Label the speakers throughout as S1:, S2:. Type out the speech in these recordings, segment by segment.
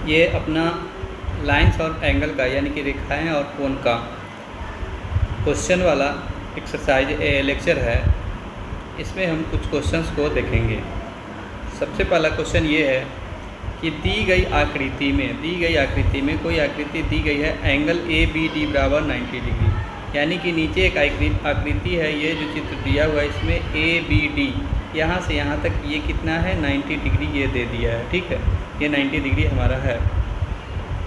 S1: ये अपना लाइंस और एंगल का यानी कि रेखाएं और कोण का क्वेश्चन वाला एक्सरसाइज लेक्चर है। इसमें हम कुछ क्वेश्चंस को देखेंगे। सबसे पहला क्वेश्चन ये है कि दी गई आकृति में कोई आकृति दी गई है, एंगल ए बी डी बराबर 90 डिग्री, यानी कि नीचे एक आकृति है, ये जो चित्र दिया हुआ है इसमें ए बी डी यहाँ से यहाँ तक ये कितना है 90 डिग्री ये दे दिया है। ठीक है, ये 90 डिग्री हमारा है।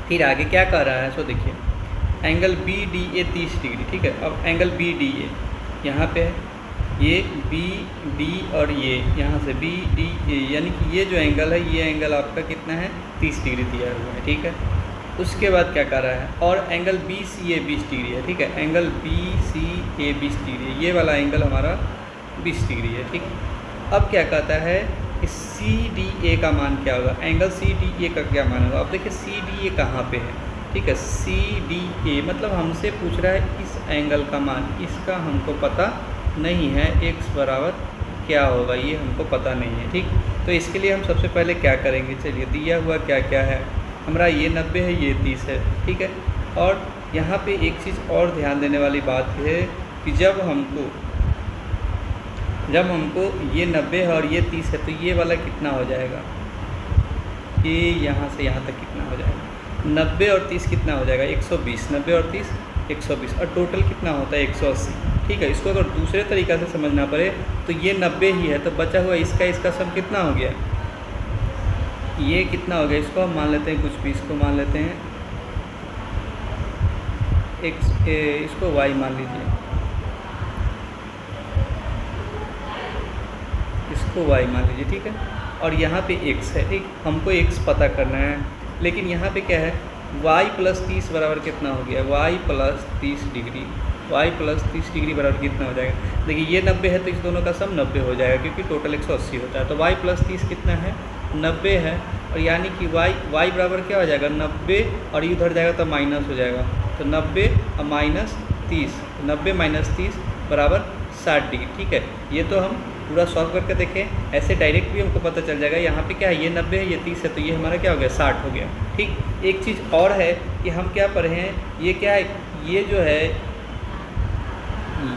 S1: फिर आगे क्या कह रहा है सो देखिए, angle B D A 30 degree. ठीक है, अब एंगल बी डी ए यहाँ पे है, ये बी डी और ये यहाँ से बी डी ए, यानी कि ये जो एंगल है ये एंगल आपका कितना है 30 डिग्री दिया हुआ है। ठीक है, उसके बाद क्या कर रहा है, और एंगल बी सी ए 20 डिग्री है। ठीक है, एंगल बी सी ए 20 डिग्री है, ये वाला एंगल हमारा 20 डिग्री है। ठीक, अब क्या कहता है कि सी डी ए का मान क्या होगा, एंगल सी डी ए का क्या मान होगा। अब देखिए सी डी ए कहाँ पे है। ठीक है, सी डी ए मतलब हमसे पूछ रहा है इस एंगल का मान, इसका हमको पता नहीं है, एक्स बराबर क्या होगा ये हमको पता नहीं है। ठीक, तो इसके लिए हम सबसे पहले क्या करेंगे, चलिए दिया हुआ क्या क्या है हमारा, ये 90 है, ये 30 है। ठीक है, और यहाँ पे एक चीज़ और ध्यान देने वाली बात है कि जब हमको ये 90 है और ये 30 है तो ये वाला कितना हो जाएगा, ये यहाँ से यहाँ तक कितना हो जाएगा, 90 और 30 कितना हो जाएगा 120, 90 और 30 120, और टोटल कितना होता है 180। ठीक है, इसको अगर दूसरे तरीक़ा से समझना पड़े तो ये 90 ही है, तो बचा हुआ इसका सम कितना हो गया, ये कितना हो गया, इसको हम मान लेते हैं कुछ भी, इसको मान लेते हैं x, इसको y मान लीजिए, इसको y मान लीजिए। ठीक है, और यहाँ पे x है। ठीक, हमको x पता करना है, लेकिन यहाँ पे क्या है y प्लस 30 बराबर कितना हो गया, y plus 30 degree, y plus 30 degree बराबर कितना हो जाएगा। देखिए ये 90 है तो इस दोनों का सम 90 हो जाएगा, क्योंकि टोटल 180 होता है, तो y प्लस 30 कितना है 90 है, और यानी कि y बराबर क्या हो जाएगा 90, और ये उधर जाएगा तो माइनस हो जाएगा, तो 90 और माइनस 30, 90 माइनस 30 बराबर 60 डिग्री। ठीक है, ये तो हम पूरा सॉल्व करके देखें, ऐसे डायरेक्ट भी हमको पता चल जाएगा। यहाँ पे क्या है, ये 90 है, ये 30 है, तो ये हमारा क्या हो गया 60 हो गया। ठीक, एक चीज़ और है कि हम क्या पढ़े हैं, ये क्या है, ये जो है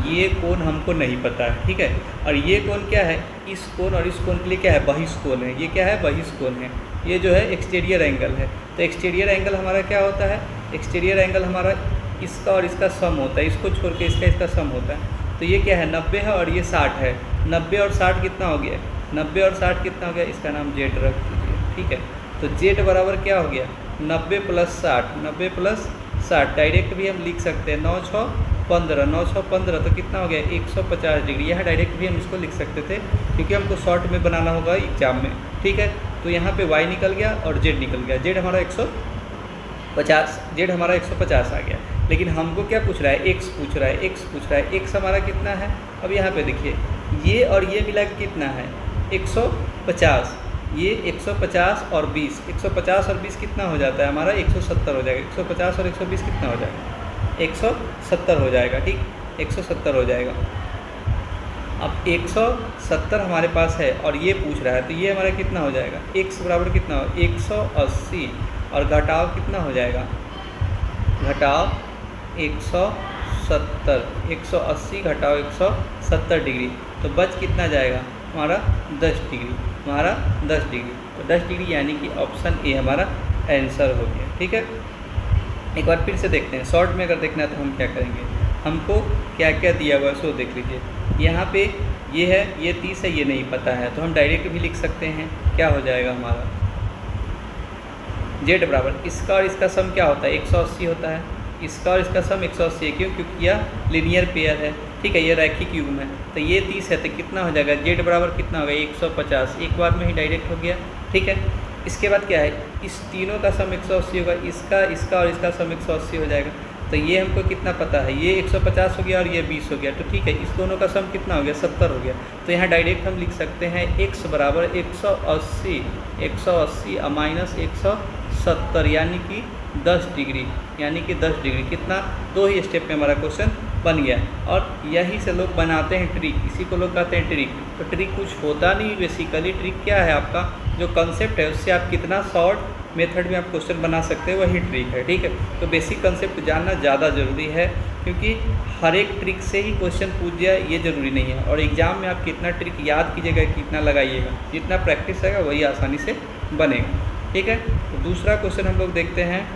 S1: ये कोण हमको नहीं पता है। ठीक है, और ये कोण क्या है, इस कोण और इस कोण के लिए क्या है बहिष्कोण है, ये क्या है बहिष्कोण है, ये जो है एक्सटीरियर एंगल है। तो एक्सटीरियर एंगल हमारा क्या होता है, एक्सटीरियर एंगल हमारा इसका और इसका सम होता है, इसको छोड़ के इसका सम होता है। तो ये क्या है 90 है और ये 60 है, 90 और 60 कितना हो गया, 90 और 60 कितना हो गया, इसका नाम जेड रख दीजिए। ठीक है, तो जेड बराबर क्या हो गया 90 प्लस 60, 90 प्लस 60, डायरेक्ट भी हम लिख सकते हैं 9 6 15, 9 6 15, तो कितना हो गया 150 डिग्री। यहाँ डायरेक्ट भी हम इसको लिख सकते थे, क्योंकि हमको शॉर्ट में बनाना होगा एग्जाम में। ठीक है, तो यहाँ पे y निकल गया और z निकल गया, z हमारा 150, z हमारा 150 आ गया। लेकिन हमको क्या पूछ रहा है, x पूछ रहा है, x पूछ रहा है, x हमारा कितना है। अब यहाँ पे देखिए ये और ये मिला के कितना है 150, ये 150 और 20, 150 और 20 कितना हो जाता है हमारा 170 हो जाएगा, 150 और 120 कितना हो जाएगा 170 हो जाएगा। ठीक, 170 हो जाएगा। अब 170 हमारे पास है और ये पूछ रहा है, तो ये हमारा कितना हो जाएगा, x बराबर कितना हो 180, और घटाव कितना हो जाएगा, घटाव 170, 180 घटाव 170 डिग्री, तो बच कितना जाएगा हमारा 10 डिग्री, हमारा 10 डिग्री, तो 10 डिग्री यानी कि ऑप्शन ए हमारा आंसर हो गया। ठीक है, एक बार फिर से देखते हैं, शॉर्ट में अगर देखना है तो हम क्या करेंगे, हमको क्या क्या दिया हुआ है सो देख लीजिए। यहाँ पे ये है, ये 30 है, ये नहीं पता है, तो हम डायरेक्ट भी लिख सकते हैं, क्या हो जाएगा हमारा जेड बराबर इसका और इसका सम क्या होता है 180 होता है, इसका और इसका सम 180 है, क्यों, क्योंकि यह लीनियर पेयर है। ठीक है, ये रैखिक युग्म है, तो ये 30 है तो कितना हो जाएगा जेड बराबर कितना होगा 150, एक बार में ही डायरेक्ट हो गया। ठीक है, इसके बाद क्या है, इस तीनों का सम 180 होगा, इसका और इसका सम 180 हो जाएगा, तो ये हमको कितना पता है, ये 150 हो गया और ये 20 हो गया, तो ठीक है इस दोनों का सम कितना हो गया 70 हो गया। तो यहाँ डायरेक्ट हम लिख सकते हैं x बराबर 180 माइनस 170, यानी कि 10 डिग्री, यानी कि 10 डिग्री कितना, 2 ही स्टेप में हमारा क्वेश्चन बन गया। और यही से लोग बनाते हैं ट्रिक, इसी को लोग कहते हैं ट्रिक। तो ट्रिक कुछ होता नहीं, बेसिकली ट्रिक क्या है, आपका जो कंसेप्ट है उससे आप कितना शॉर्ट मेथड में आप क्वेश्चन बना सकते हैं, वही ट्रिक है, ठीक है। तो बेसिक कंसेप्ट जानना ज़्यादा ज़रूरी है, क्योंकि हर एक ट्रिक से ही क्वेश्चन पूछ जाए ये ज़रूरी नहीं है। और एग्ज़ाम में आप कितना ट्रिक याद कीजिएगा, कितना लगाइएगा, जितना प्रैक्टिस आएगा वही आसानी से बनेगा, ठीक है। तो दूसरा क्वेश्चन हम लोग देखते हैं।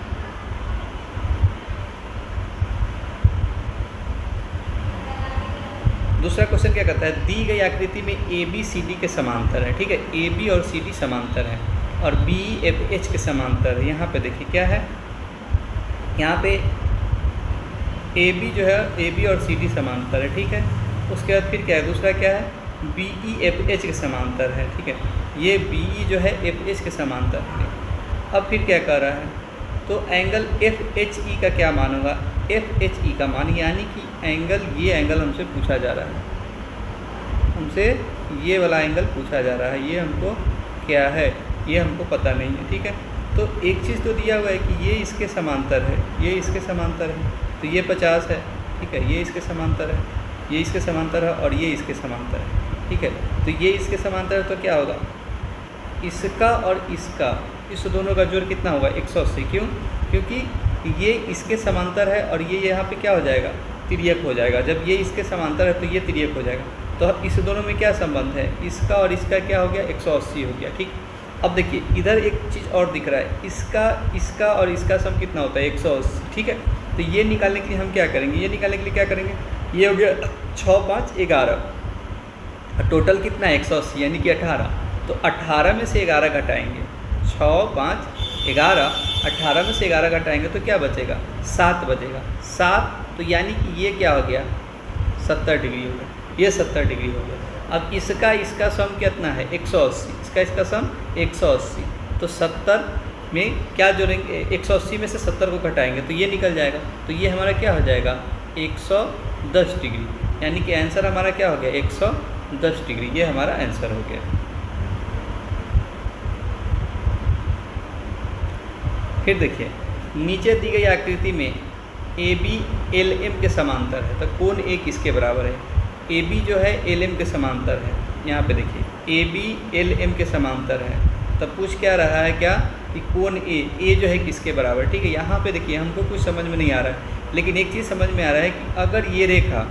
S1: दूसरा क्वेश्चन क्या कहता है, दी गई आकृति में ए बी सी डी के समांतर है, ठीक है। ए बी और सी डी समांतर है और बी एफ एच के समांतर है। यहाँ पे देखिए क्या है, यहाँ पे ए बी जो है, ए बी और सी डी समांतर है, ठीक है। उसके बाद फिर क्या है, दूसरा क्या है, बी ई एफ एच के समांतर है, ठीक है। ये बी ई जो है एफ एच के समांतर है। अब फिर क्या कर रहा है, तो एंगल एफ एच ई का क्या मान होगा, एफ एच ई का मान, यानी कि एंगल, ये एंगल हमसे पूछा जा रहा है, हमसे ये वाला एंगल पूछा जा रहा है। ये हमको क्या है, ये हमको पता नहीं है, ठीक है। तो एक चीज़ तो दिया हुआ है कि ये इसके समांतर है, ये इसके समांतर है, तो ये 50 है, ठीक है। ये इसके समांतर है, ये इसके समांतर है और ये इसके समांतर है, ठीक है। तो ये इसके समांतर है, तो क्या होगा, इसका और इसका, इस दोनों का जोड़ कितना होगा, 180। क्यों, क्योंकि ये इसके समांतर है और ये यहाँ पे क्या हो जाएगा, तिर्यक हो जाएगा। जब ये इसके समांतर है तो ये तिर्यक हो जाएगा। तो अब इस दोनों में क्या संबंध है, इसका और इसका क्या हो गया, 180 हो गया, ठीक। अब देखिए इधर एक चीज़ और दिख रहा है, इसका और इसका सम कितना होता है, 180, ठीक है। तो ये निकालने के लिए हम क्या करेंगे, ये निकालने के लिए क्या करेंगे, ये हो गया 6 5 11, टोटल कितना है 180, यानी कि 18। तो 18 में से 11 घटाएंगे, 6 5 11, 18 में से 11 घटाएंगे तो क्या बचेगा, 7 बचेगा, 7। तो यानी कि ये क्या हो गया, 70 डिग्री हो गया, ये 70 डिग्री हो गया। अब इसका सम कितना है, 180, इसका सम 180। तो 70 में क्या जोड़ेंगे, 180 में से 70 को घटाएंगे तो ये निकल जाएगा। तो ये हमारा क्या हो जाएगा, 110 डिग्री, यानी कि आंसर हमारा क्या हो गया, 110 डिग्री, ये हमारा आंसर हो गया। फिर देखिए नीचे दी गई आकृति में ए बी एल एम के समांतर है, तो कोण ए किसके बराबर है, ए बी जो है एल एम के समांतर है। यहाँ पे देखिए ए बी एल एम के समांतर है, तब पूछ क्या रहा है, क्या कि कोण ए जो है किसके बराबर, ठीक है। यहाँ पे देखिए हमको कुछ समझ में नहीं आ रहा है, लेकिन एक चीज़ समझ में आ रहा है कि अगर ये रेखा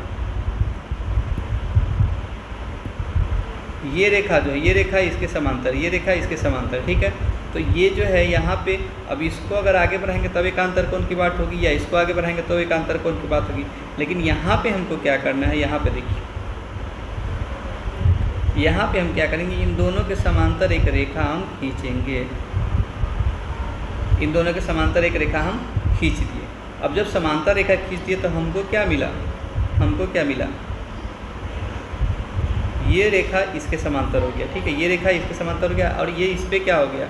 S1: जो है, ये रेखा इसके समांतर, ये रेखा इसके समांतर, ठीक है। तो ये जो है यहाँ पे, अब इसको अगर आगे बढ़ाएंगे तब एकांतर कोण की बात होगी, या इसको आगे बढ़ाएंगे तो एकांतर कोण की बात होगी। लेकिन यहाँ पे हमको क्या करना है, यहाँ पे देखिए, यहाँ पे हम क्या करेंगे, इन दोनों के समांतर एक रेखा हम खींचेंगे, इन दोनों के समांतर एक रेखा हम खींच दिए। अब जब समांतर रेखा खींच दिए तो हमको क्या मिला, हमको क्या मिला, ये रेखा इसके समांतर हो गया, ठीक है। ये रेखा इसके समांतर हो गया और ये इस पर क्या हो गया,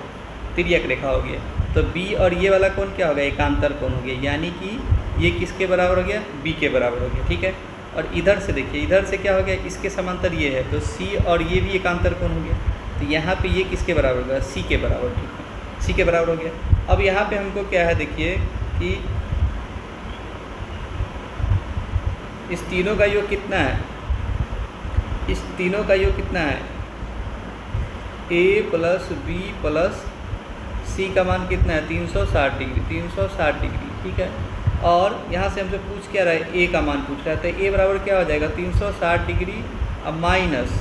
S1: तिर्यक रेखा हो गया। तो बी और ये वाला कोण क्या हो गया, एकांतर कोण हो गया, यानी कि ये किसके बराबर हो गया, बी के बराबर हो गया, ठीक है। और इधर से देखिए, इधर से क्या हो गया, इसके समांतर ये है, तो सी और ये भी एकांतर कोण हो गया। तो यहाँ पे ये किसके बराबर हो गया, सी के बराबर, ठीक है, सी के बराबर हो गया। अब यहाँ पे हमको क्या है, देखिए कि इस तीनों का योग कितना है, इस तीनों का योग कितना है, a प्लस बी प्लस सी का मान कितना है, 360 डिग्री, 360 डिग्री, ठीक है। और यहाँ से हमसे पूछ क्या रहा है, a का मान पूछ रहा है, तो a बराबर क्या हो जाएगा, 360 डिग्री अब माइनस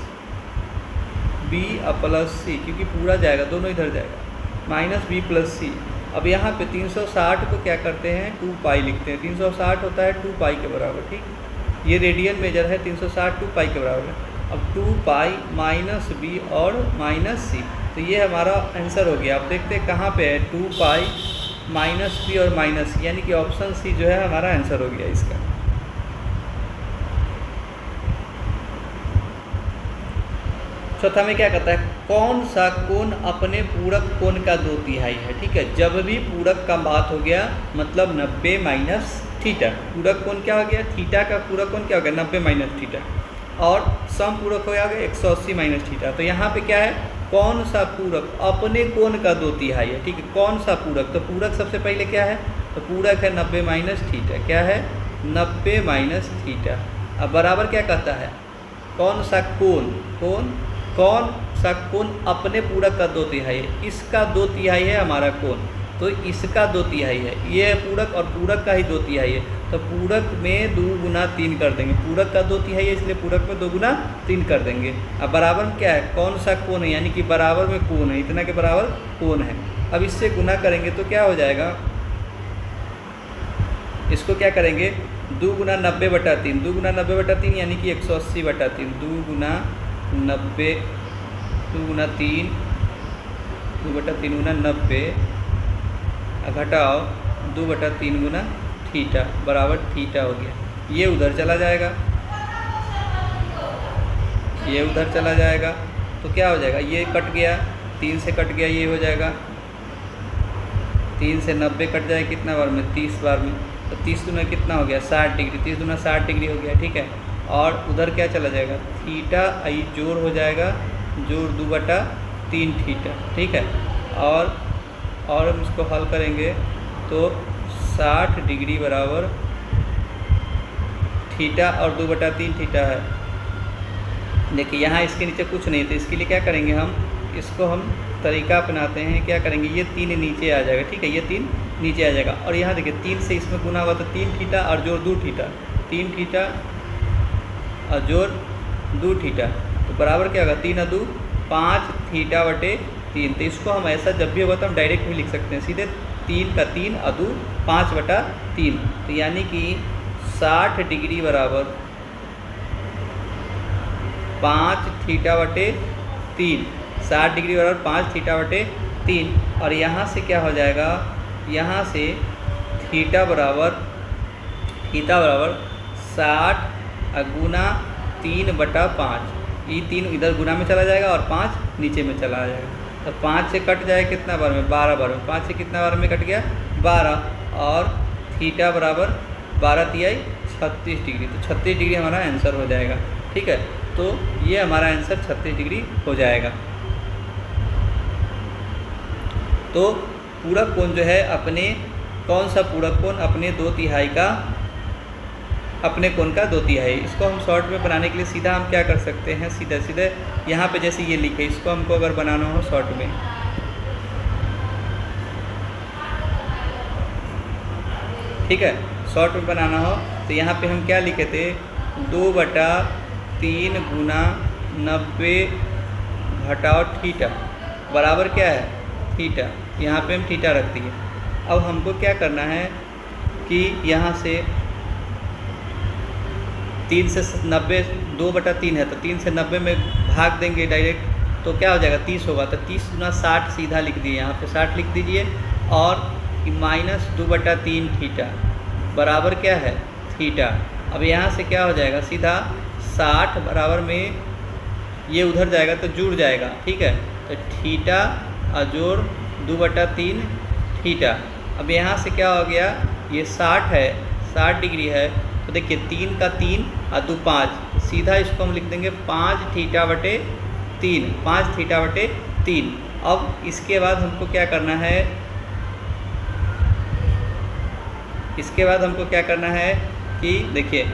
S1: बी अब प्लस सी, क्योंकि पूरा जाएगा, दोनों इधर जाएगा, माइनस बी प्लस सी। अब यहाँ पे 360 को क्या करते हैं, 2 पाई लिखते हैं, 360 होता है 2 पाई के बराबर, ठीक। ये रेडियन मेजर है, 360 2 पाई के बराबर है। अब 2 पाई माइनस बी और माइनस सी, तो ये हमारा आंसर हो गया। अब देखते हैं कहाँ पे है, 2 पाई माइनस बी और माइनस सी, यानी कि ऑप्शन सी जो है हमारा आंसर हो गया इसका। चौथा में क्या कहता है, कौन सा कोण अपने पूरक कोण का 2/3 है, ठीक है। जब भी पूरक का बात हो गया मतलब 90 माइनस थीटा, पूरक कोण क्या हो गया, थीटा का पूरक कोण क्या हो गया, 90 माइनस थीटा, और सम पूरक हो गया 180 माइनस थीटा। तो यहाँ पे क्या है, कौन सा पूरक अपने कोण का 2/3 है, ठीक है। कौन सा पूरक, तो पूरक सबसे पहले क्या है, तो पूरक है 90 माइनस थीटा, क्या है 90 माइनस थीटा। अब बराबर क्या कहता है, कौन सा कोण, कोण कौन सा कोण अपने पूरक का 2/3 है? इसका 2/3 है हमारा कोण, तो इसका 2/3 है। ये पूरक और पूरक का ही 2/3 है, तो पूरक में 2 गुना 3 कर देंगे। पूरक का 2/3 है इसलिए पूरक में 2 गुना 3 कर देंगे। अब बराबर में क्या है? कौन सा कोण है, यानी कि बराबर में कोण है, इतना के बराबर कोण है। अब इससे गुना करेंगे तो क्या हो जाएगा? इसको क्या करेंगे? 2 गुना 90/3, 2 गुना 90/3 यानी कि 180/3। 2 गुना 90, 2 गुना 3, 2/3 गुना 90, घटाओ 2/3 गुना थीटा बराबर थीटा हो गया। ये उधर चला जाएगा, ये उधर चला जाएगा, तो क्या हो जाएगा? ये कट गया, 3 से कट गया, ये हो जाएगा 3 से 90 कट जाए कितना बार में? 30 बार में। तो 30 दूना कितना हो गया? 60 डिग्री। 30 दूना 60 डिग्री हो गया, ठीक है। और उधर क्या चला जाएगा? थीटा आई जोड़ हो जाएगा, जोड़ 2/3 थीटा, ठीक है। और हम इसको हल करेंगे तो 60 डिग्री बराबर थीटा और 2/3 थीटा है। देखिए यहाँ इसके नीचे कुछ नहीं, तो इसके लिए क्या करेंगे? हम इसको हम तरीका अपनाते हैं, क्या करेंगे? ये 3 नीचे आ जाएगा, ठीक है, ये 3 नीचे आ जाएगा। और यहाँ देखिए 3 से इसमें गुना हुआ तो 3 थीटा और जोड़ 2 थीटा, 3 थीटा और जोड़ 2 थीटा, तो बराबर क्या होगा? 3 और 2 5 थीटा/3। तो इसको हम ऐसा जब भी होगा तो हम डायरेक्ट भी लिख सकते हैं सीधे, 3 का 3 और 2 5/3। तो यानी कि 60 डिग्री बराबर 5 थीटा/3, 60 डिग्री बराबर 5 थीटा/3। और यहाँ से क्या हो जाएगा? यहाँ से थीटा बराबर 60 गुना 3/5। ये 3 इधर गुना में चला जाएगा और 5 नीचे में चला जाएगा, तो 5 से कट जाए कितना बार में? 12 बार में। 5 से कितना बार में कट गया? 12। और थीटा बराबर 12 तिहाई 36 डिग्री, तो 36 डिग्री हमारा आंसर हो जाएगा, ठीक है। तो ये हमारा आंसर 36 डिग्री हो जाएगा। तो पूरक कोण जो है अपने, कौन सा पूरक कोण अपने 2/3 का, अपने कोण का 2/3? इसको हम शॉर्ट में बनाने के लिए सीधा हम क्या कर सकते हैं? सीधे यहाँ पे जैसे ये लिखे, इसको हमको अगर बनाना हो शॉर्ट में, ठीक है, शॉर्ट में बनाना हो तो यहाँ पे हम क्या लिखे थे? 2/3 गुना 90 घटाओ थीटा बराबर क्या है? थीटा। यहाँ पे हम थीटा रख दिए। अब हमको क्या करना है कि यहाँ से 3 से 90, 2/3 है, तो 3 से 90 में भाग देंगे डायरेक्ट, तो क्या हो जाएगा? 30 होगा, तो 30 गुना 60 सीधा लिख दिए, यहाँ पे 60 लिख दीजिए। और माइनस 2/3 थीटा बराबर क्या है? थीटा। अब यहाँ से क्या हो जाएगा? सीधा 60 बराबर में ये उधर जाएगा तो जुड़ जाएगा, ठीक है, तो थीटा और जोड़ 2/3 थीटा। अब यहाँ से क्या हो गया? ये 60 है, 60 डिग्री है, तो देखिए 3 का 3 और 2 5, सीधा इसको हम लिख देंगे 5 थीटा/3, 5 थीटा/3। अब इसके बाद हमको क्या करना है? इसके बाद हमको क्या करना है कि देखिए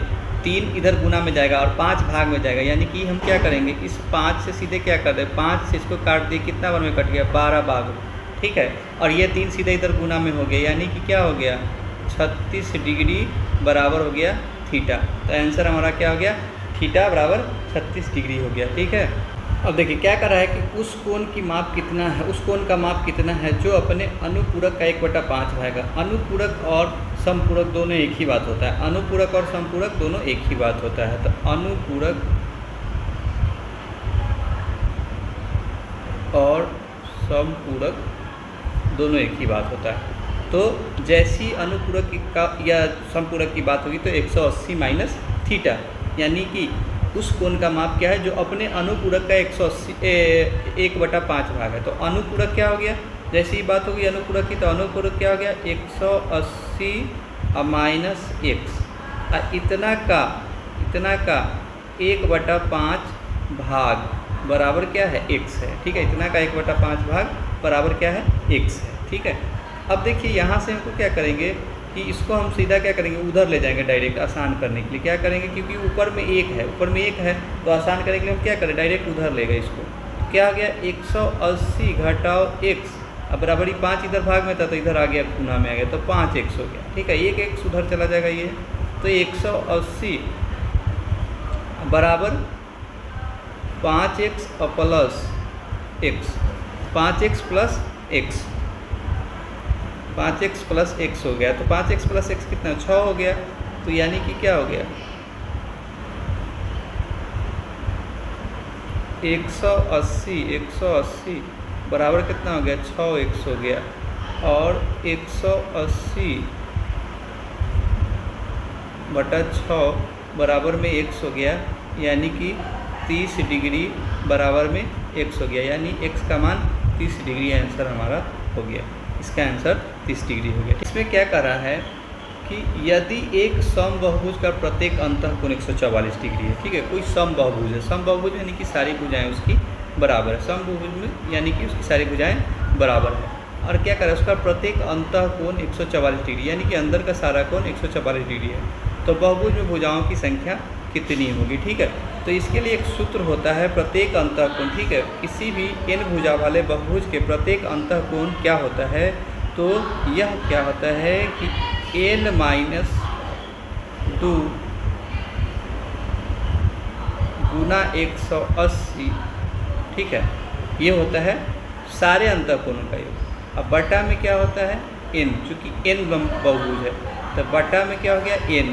S1: 3 इधर गुना में जाएगा और 5 भाग में जाएगा, यानी कि हम क्या करेंगे? इस 5 से सीधे क्या कर दें? 5 से इसको काट दिए, कितना बार में कट गया? 12 भाग, ठीक है। और ये 3 सीधे इधर गुना में हो गया, यानी कि क्या हो गया? 36 डिग्री बराबर हो गया थीटा। तो आंसर हमारा क्या हो गया? थीटा बराबर 36 डिग्री हो गया, ठीक है। अब देखिए क्या कर रहा है कि उस कोण की माप कितना है, उस कोण का माप कितना है जो अपने अनुपूरक का 1/5 आएगा। अनुपूरक और समपूरक दोनों एक ही बात होता है, अनुपूरक और समपूरक दोनों एक ही बात होता है। तो अनुपूरक और समपूरक दोनों एक ही बात होता है। तो जैसी अनुपूरक का या समपूरक की बात होगी तो 180 माइनस थीटा, यानी कि उस कोण का माप क्या है जो अपने अनुपूरक का 1/5 भाग है। तो अनुपूरक क्या हो गया? जैसी बात होगी अनुपूरक की, तो अनुपूरक क्या हो गया? 180 माइनस x, इतना का 1/5 भाग बराबर क्या है? x है, ठीक है। इतना का 1/5 भाग बराबर क्या है? x है, ठीक है। अब देखिए यहाँ से हमको क्या करेंगे कि इसको हम सीधा क्या करेंगे? उधर ले जाएंगे डायरेक्ट, आसान करने के लिए क्या करेंगे? क्योंकि ऊपर में 1 है, ऊपर में 1 है, तो आसान करने के लिए हम क्या करें? डायरेक्ट उधर ले गए इसको, क्या हो गया 180 घटाओ x, अब बराबरी 5 इधर भाग में था तो इधर आ गया गुना में आ गया तो 5x हो गया। ठीक है, एक x उधर चला जाएगा ये, तो 180 बराबर 5x plus x, 5x plus x, 5x plus x हो गया। तो 5x प्लस x कितना 6 हो गया। तो यानी कि क्या हो गया 180 बराबर कितना हो गया 6x हो गया, और 180 बटा 6 बराबर में x हो गया, यानी कि 30 डिग्री बराबर में x हो गया, यानी x का मान 30 डिग्री आंसर हमारा हो गया। इसका आंसर 30 डिग्री हो गया। इसमें क्या कर रहा है कि यदि एक समबाहुभुज का प्रत्येक अंतःकोण 144 डिग्री है, ठीक है, कोई समबाहुभुज है, समबाहुभुज यानी कि सारी भुजाएं उसकी बराबर है, समबाहुभुज में यानी कि उसकी सारी भुजाएं बराबर है, और क्या करें उसका प्रत्येक अंतःकोण 144 डिग्री यानी कि अंदर का सारा कोण 144 डिग्री है, तो बहुभुज में भुजाओं की संख्या कितनी होगी। ठीक है, तो इसके लिए एक सूत्र होता है प्रत्येक अंतःकोण। ठीक है, किसी भी n भुजा वाले बहुभुज के प्रत्येक अंतःकोण क्या होता है, तो यह क्या होता है कि n-2 गुना 180, ठीक है, ये होता है सारे अंतःकोणों का योग। अब बटा में क्या होता है n, चूँकि n बहुभुज है तो बटा में क्या हो गया n,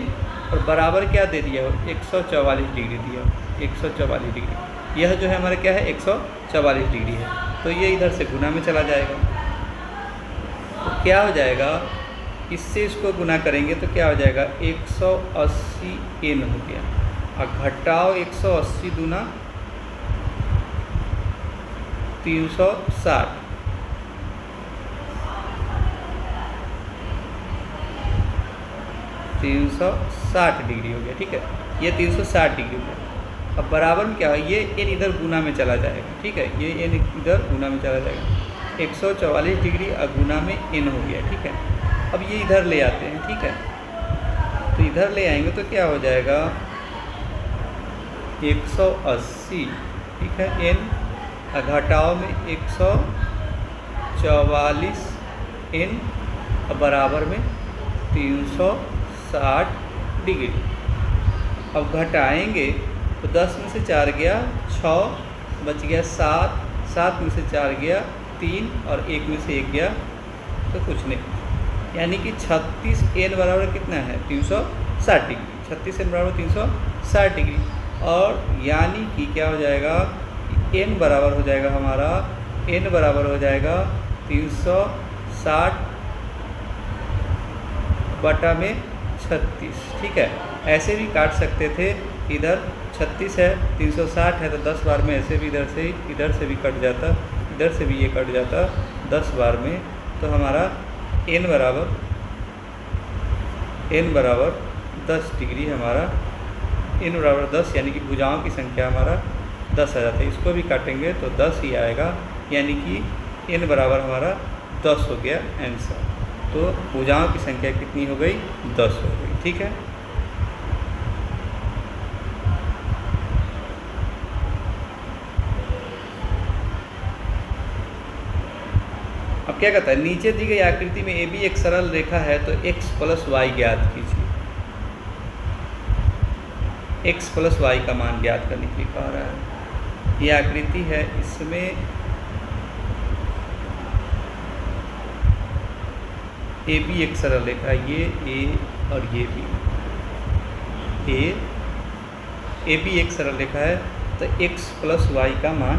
S1: और बराबर क्या दे दिया 144 डिग्री दिया, 144 डिग्री, यह जो है हमारा क्या है 144 डिग्री है, तो ये इधर से गुना में चला जाएगा। तो क्या हो जाएगा, इससे इसको गुना करेंगे तो क्या हो जाएगा 180 n हो गया, और घटाओ 180 दूना 360, डिग्री हो गया। ठीक है, ये 360 डिग्री हो गया। अब बराबर में क्या है, ये n इधर गुना में चला जाएगा। ठीक है, ये n इधर गुना में चला जाएगा, 144 डिग्री और गुना में n हो गया। ठीक है, अब ये इधर ले आते हैं। ठीक है, तो इधर ले आएंगे तो क्या हो जाएगा 180, ठीक है, n घटाओ में 144 n बराबर में 360 डिग्री। अब घटाएंगे तो 10 में से 4 गया 6, बच गया 7, 7 में से 4 गया 3, और 1 में से 1 गया तो कुछ नहीं, यानी कि 36 n बराबर कितना है 360 डिग्री, 36 n बराबर 360 डिग्री, और यानी कि क्या हो जाएगा n बराबर हो जाएगा हमारा, n बराबर हो जाएगा 360 बटा में 36। ठीक है, ऐसे भी काट सकते थे, इधर 36 है 360 है तो 10 बार में ऐसे भी इधर से भी कट जाता, इधर से भी ये कट जाता 10 बार में, तो हमारा n बराबर 10 डिग्री, हमारा n बराबर 10 यानी कि भुजाओं की संख्या हमारा 10 आ जाता है। इसको भी काटेंगे तो 10 ही आएगा, यानी कि n बराबर हमारा 10 हो गया आंसर। तो भुजाओं की संख्या कितनी हो गई 10 हो गई। ठीक है, अब क्या कहता है, नीचे दी गई आकृति में AB एक सरल रेखा है तो x प्लस y ज्ञात कीजिए। x प्लस y का मान ज्ञात करने के लिए कह रहा है। ये आकृति है, इसमें AB एक सरल रेखा है, ये A और ये B, AB एक सरल रेखा है तो x प्लस y का मान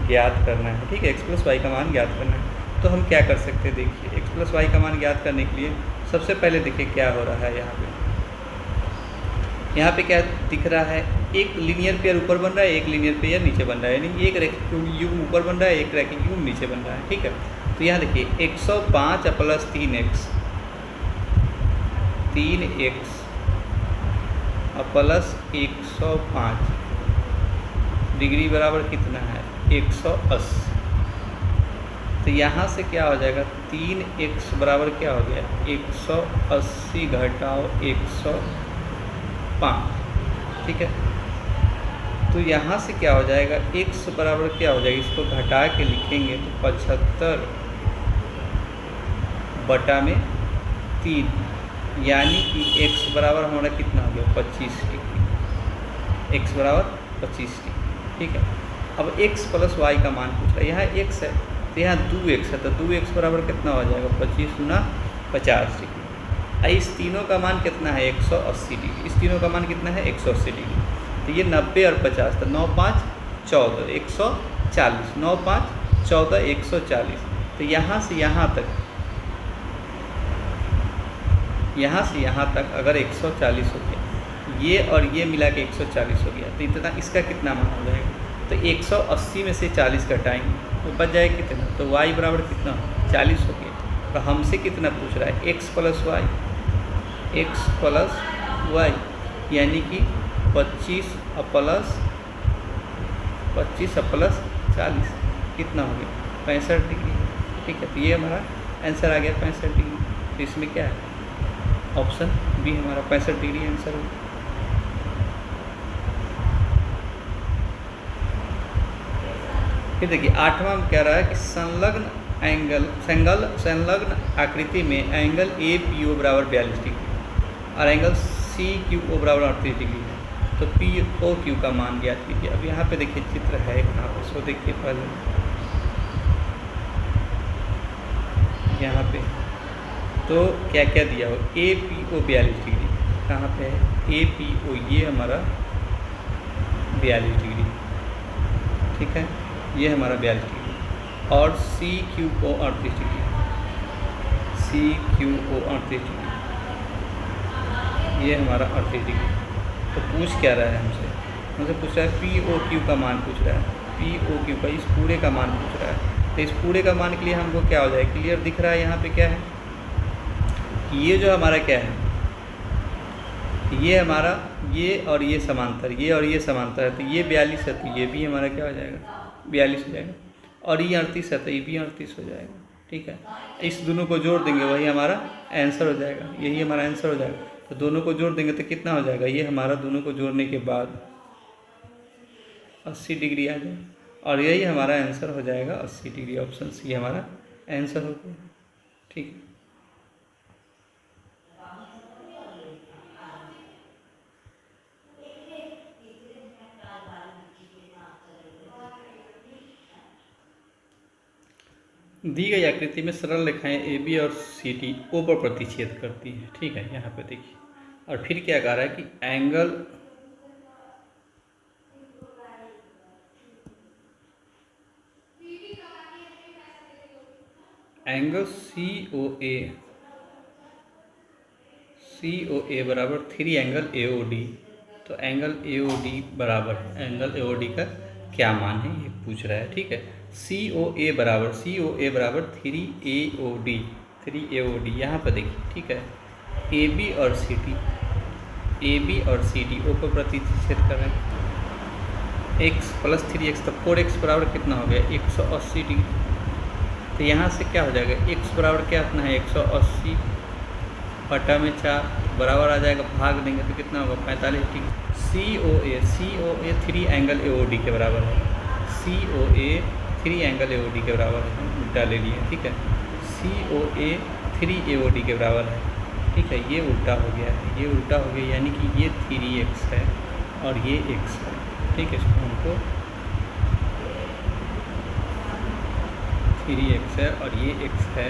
S1: ज्ञात करना है। ठीक है, x प्लस y का मान ज्ञात करना है, तो हम क्या कर सकते हैं, देखिए x प्लस y का मान ज्ञात करने के लिए सबसे पहले देखिए क्या हो रहा है। यहाँ पे क्या दिख रहा है, एक लीनियर पेयर ऊपर बन रहा है, एक लीनियर पेयर नीचे बन रहा है, यानी एक रैखिक युग्म ऊपर बन रहा है, एक रैखिक युग्म नीचे बन रहा है। ठीक है, तो यहाँ देखिए 105 प्लस 3x प्लस 105 डिग्री बराबर कितना है 180। तो यहाँ से क्या हो जाएगा 3x बराबर क्या हो गया 180 घटाओ 105। ठीक है, तो यहाँ से क्या हो जाएगा, x बराबर क्या हो जाएगा, इसको घटा के लिखेंगे तो 75 बटा में 3, यानी कि x बराबर हमारा कितना हो गया 25 डिग्री, x बराबर 25 डिग्री। ठीक है, अब x प्लस वाई का मान पूछ रहा है, यहाँ x है तो यहाँ 2x है, तो 2x बराबर कितना हो जाएगा 25 गुना 50 डिग्री। इस तीनों का मान कितना है 180 डिग्री, इस तीनों का मान कितना है 180 डिग्री। तो ये 90 और 50, तो 9 5 14 140, 9 5 14 140। तो यहाँ से यहाँ तक अगर 140 हो गया, ये और ये मिला के 140 हो गया, तो इतना इसका कितना मान हो जाएगा, तो 180 में से 40 घटाएंगे तो बच जाएगा कितना, तो y बराबर कितना 40 हो गया। तो हमसे कितना पूछ रहा है x प्लस वाई, यानी कि 25 प्लस 40 कितना हो गया 65 डिग्री। ठीक है, तो ये हमारा आंसर आ गया 65 डिग्री। तो इसमें क्या है, ऑप्शन बी हमारा 65 डिग्री आंसर होगा। फिर देखिए 8वां में कह रहा है कि संलग्न आकृति में एंगल ए पी ओ बराबर 42 डिग्री और एंगल सी क्यू ओ बराबर 38 डिग्री है, तो पी ओ क्यू का मान ज्ञात कीजिए। अब यहाँ पे देखिए चित्र है कहाँ पे, इसको देखिए पहले यहाँ पे, तो क्या क्या दिया हो, ए पी ओ 42 डिग्री कहाँ पे है, ए पी ओ ये हमारा 42 डिग्री। ठीक है, ये हमारा 42 डिग्री, और C Q O 38 degree, C Q O 38 degree, ये हमारा 38 डिग्री। तो पूछ क्या रहा है हमसे पूछ रहा है पी ओ क्यू का मान पूछ रहा है, पी ओ क्यू का इस पूरे का मान पूछ रहा है। तो इस पूरे का मान के लिए हमको क्या हो जाएगा, क्लियर दिख रहा है यहाँ पे क्या है कि ये जो हमारा क्या है, ये हमारा ये और ये समांतर, ये और ये समांतर है, तो ये 42 है, तो ये भी हमारा क्या हो जाएगा 42 हो जाएगा, और ये 38 है तो ये भी 38 हो जाएगा। ठीक है, इस दोनों को जोड़ देंगे वही हमारा आंसर हो जाएगा, यही हमारा आंसर हो जाएगा। तो दोनों को जोड़ देंगे तो कितना हो जाएगा, ये हमारा दोनों को जोड़ने के बाद 80 डिग्री आ जाएगा, और यही हमारा आंसर हो जाएगा 80 डिग्री। ऑप्शन सी हमारा आंसर हो गया। ठीक है, दी गई आकृति में सरल रेखाएं ए बी और सी डी ओ पर प्रतिच्छेद करती हैं। ठीक है, यहाँ पे देखिए, और फिर क्या कह रहा है कि एंगल सी ओ ए बराबर 3 एंगल ए ओ डी। तो एंगल ए ओ डी बराबर एंगल ए ओ डी का क्या मान है ये पूछ रहा है। ठीक है, सी ओ ए बराबर 3 ए ओ डी यहाँ पर देखिए। ठीक है, ए बी और सी डी ओ को प्रतिच्छेद कर रहे हैं, x प्लस 3x, तो 4x बराबर कितना हो गया 180 डिग्री। तो यहाँ से क्या हो जाएगा, x बराबर क्या अपना है 180 बटा में 4 बराबर आ जाएगा, भाग देंगे तो कितना होगा 45 degree. C O A 3 angle A O D के बराबर है, सी O A 3 angle A O D के बराबर है, हम उल्टा ले लिए। ठीक है, सी O A 3 A O D के बराबर है। ठीक है, ये उल्टा हो गया है, ये उल्टा हो गया, यानी कि ये 3x है और ये x है। ठीक है, इसको हमको 3x है और ये x है,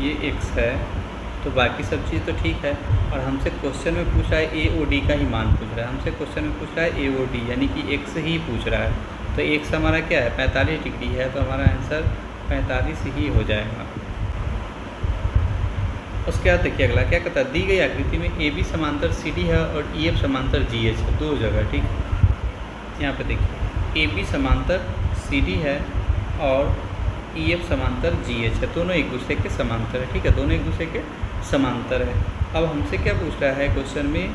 S1: ये x है, तो बाकी सब चीज़ तो ठीक है। और हमसे क्वेश्चन में पूछ रहा है ए ओ डी का ही मान पूछ रहा है, हमसे क्वेश्चन में पूछ रहा है ए ओ डी, यानी कि x ही पूछ रहा है। तो x हमारा क्या है 45 डिग्री है, तो हमारा आंसर 45 ही हो जाएगा। उसके बाद देखिए अगला क्या कहता है, दी गई आकृति में ए बी समांतर सी डी है और ई एफ समांतर जी एच है, 2 जगह। ठीक है, यहाँ पे देखिए ए बी समांतर सी डी है और ई एफ समांतर जी एच है, दोनों एक दूसरे के समांतर है। ठीक है, दोनों एक दूसरे के समांतर है। अब हमसे क्या पूछ रहा है क्वेश्चन में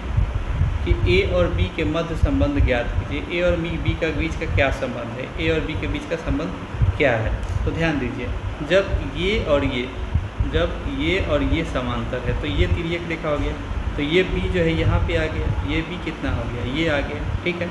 S1: कि ए और बी के मध्य संबंध ज्ञात कीजिए। ए और बी का बीच का क्या संबंध है, ए और बी के बीच का संबंध क्या है। तो ध्यान दीजिए, जब ये और ये समांतर है तो ये तिर्यक रेखा हो गया, तो ये b जो है यहाँ पे आ गया, ये b कितना हो गया, ये आ गया, ठीक है।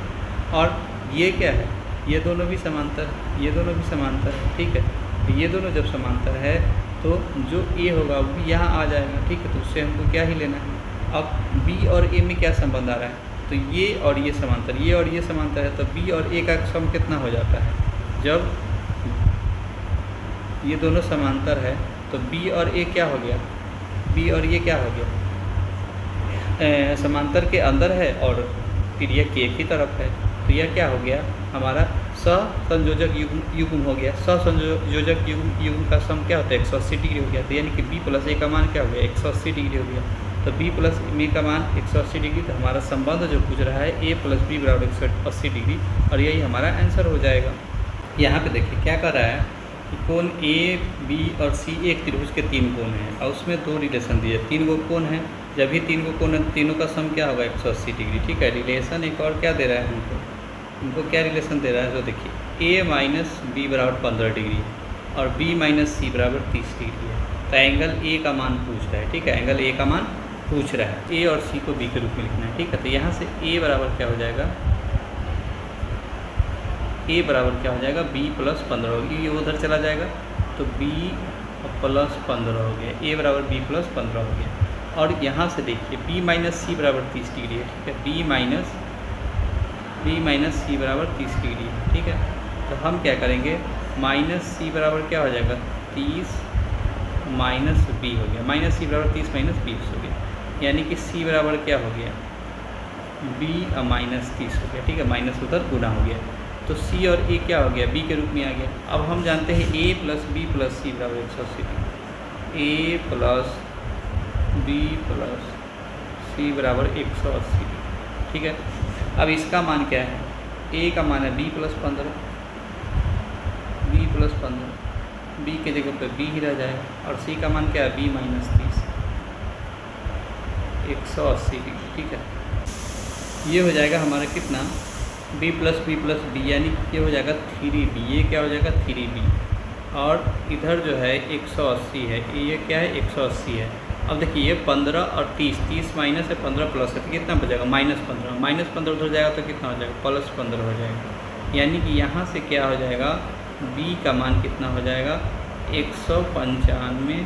S1: और ये क्या है, ये दोनों भी समांतर, ये दोनों भी समांतर है, ठीक है। तो ये दोनों जब समांतर है तो जो a होगा वो भी यहाँ आ जाएगा, ठीक है। तो उससे हमको क्या ही लेना है। अब b और a में क्या संबंध आ रहा है, तो ये और ये समांतर, ये और ये समांतर है, तो b और a का सम कितना हो जाता है, जब ये दोनों समांतर है तो b और a क्या हो गया, b और ये क्या हो गया, समांतर के अंदर है और क्रिया के एक ही तरफ है, तो यह क्या हो गया हमारा सहसंयोजक युग्म हो गया। सहसंयोजक युग्म का सम क्या होता है, 180 डिग्री हो गया। तो यानी कि b प्लस a का मान क्या हो गया, 180 डिग्री हो गया। तो b प्लस a का मान 180 डिग्री, तो हमारा संबंध जो पूछ रहा है a प्लस b बराबर 180 डिग्री, और यही हमारा आंसर हो जाएगा। यहाँ पे देखिए क्या कर रहा है कि कोण ए बी और सी एक त्रिभुज के 3 कोण हैं और उसमें 2 रिलेशन दिए, 3 गो कोण हैं। जब भी 3 गो कोण है, तीनों का सम क्या होगा, 180 डिग्री, ठीक है। रिलेशन एक और क्या दे रहा है हमको क्या रिलेशन दे रहा है, तो देखिए a माइनस बी बराबर 15 डिग्री है और b माइनस सी बराबर 30 डिग्री है। तो एंगल a का मान पूछ रहा है, ठीक है। एंगल a का मान पूछ रहा है, a और c को b के रूप में लिखना है, ठीक है। तो यहाँ से a बराबर क्या हो जाएगा, a बराबर क्या हो जाएगा, b प्लस 15 होगी, ये उधर चला जाएगा तो b प्लस 15 हो गया, a बराबर b प्लस 15 हो गया। और यहाँ से देखिए b माइनस सी बराबर 30 डिग्री है, ठीक है। b माइनस सी बराबर 30 डिग्री है, ठीक है। तो हम क्या करेंगे, माइनस सी बराबर क्या हो जाएगा, 30 माइनस b हो गया, माइनस सी बराबर 30 माइनस 20 हो गया, यानी कि c बराबर क्या हो गया, b माइनस 30 हो गया, ठीक है। माइनस उधर गुना हो गया, तो c और a क्या हो गया, b के रूप में आ गया। अब हम जानते हैं a plus b plus c बराबर 180 degree, a plus b plus c बराबर 180 डिग्री, ठीक है। अब इसका मान क्या है, a का मान है b plus 15, b plus 15, b के जगह पर b ही रह जाएगा, और c का मान क्या है, b माइनस 30, 180 डिग्री, ठीक है। ये हो जाएगा हमारा कितना, b प्लस b, यानी ये हो जाएगा 3b, ये क्या हो जाएगा 3b, और इधर जो है 180 है, ये क्या है 180 है। अब देखिए ये 15 और 30 माइनस है, 15 प्लस है, तो कितना बचेगा, -15 उधर जाएगा तो कितना हो जाएगा, प्लस 15 हो जाएगा। यानी कि यहाँ से क्या हो जाएगा, b का मान कितना हो जाएगा, 195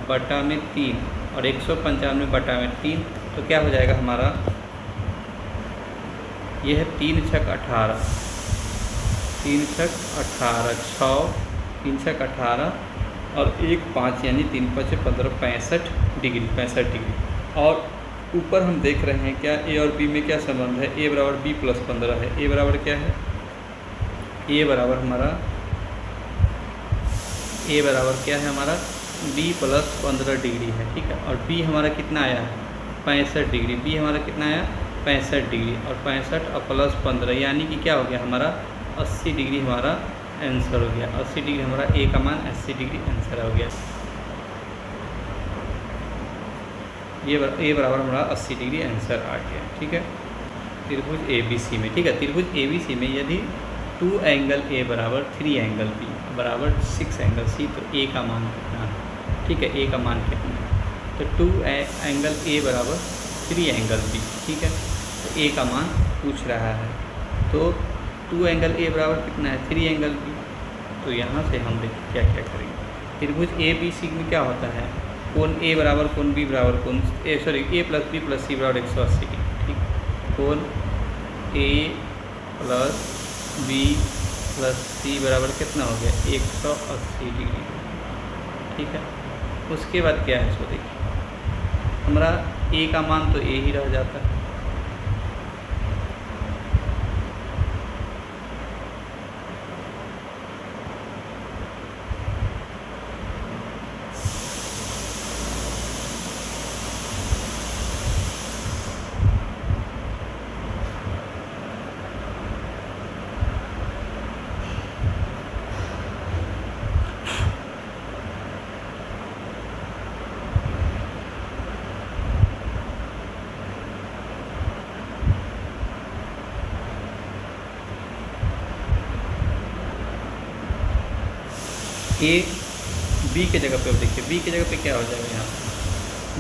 S1: बटा में 3, और 195 बटा में 3, तो क्या हो जाएगा हमारा, यह है 3 छक 18, 3 छक 18, 6 3 छक 18 और 1 5, यानी 3 5 15, 65 डिग्री, 65 डिग्री। और ऊपर हम देख रहे हैं क्या, a और b में क्या संबंध है, a बराबर b प्लस 15 है, a बराबर क्या है, a बराबर हमारा, a बराबर क्या है हमारा, b प्लस 15 डिग्री है, ठीक है। और b हमारा कितना आया है, 65 डिग्री, b हमारा कितना आया, 65 डिग्री, और 65 और प्लस 15, यानी कि क्या हो गया हमारा 80 डिग्री हमारा आंसर हो गया। 80 डिग्री हमारा a का मान 80 डिग्री आंसर हो गया। ये a बराबर हमारा 80 डिग्री आंसर आ गया, ठीक है। त्रिभुज ABC में, ठीक है, त्रिभुज ABC में यदि 2 एंगल a बराबर 3 एंगल b बराबर 6 एंगल c, तो a का मान कितना है, ठीक है, a का मान कितना है, तो 2 एंगल a बराबर 3 एंगल b, ठीक है। तो a का मान पूछ रहा है, तो 2 एंगल a बराबर कितना है, 3 एंगल b। तो यहाँ से हम देखिए क्या क्या करेंगे, त्रिभुज ABC में क्या होता है, कोण a बराबर कोण b बराबर कोण a plus b plus c बराबर 180 डिग्री, ठीक। कोण a plus b plus c बराबर कितना हो गया, 180 डिग्री, ठीक है। उसके बाद क्या है, इसको देखिए हमारा a का मान तो a ही रह जाता है, a b के जगह पे, अब देखिए b के जगह पे क्या हो जाएगा, यहाँ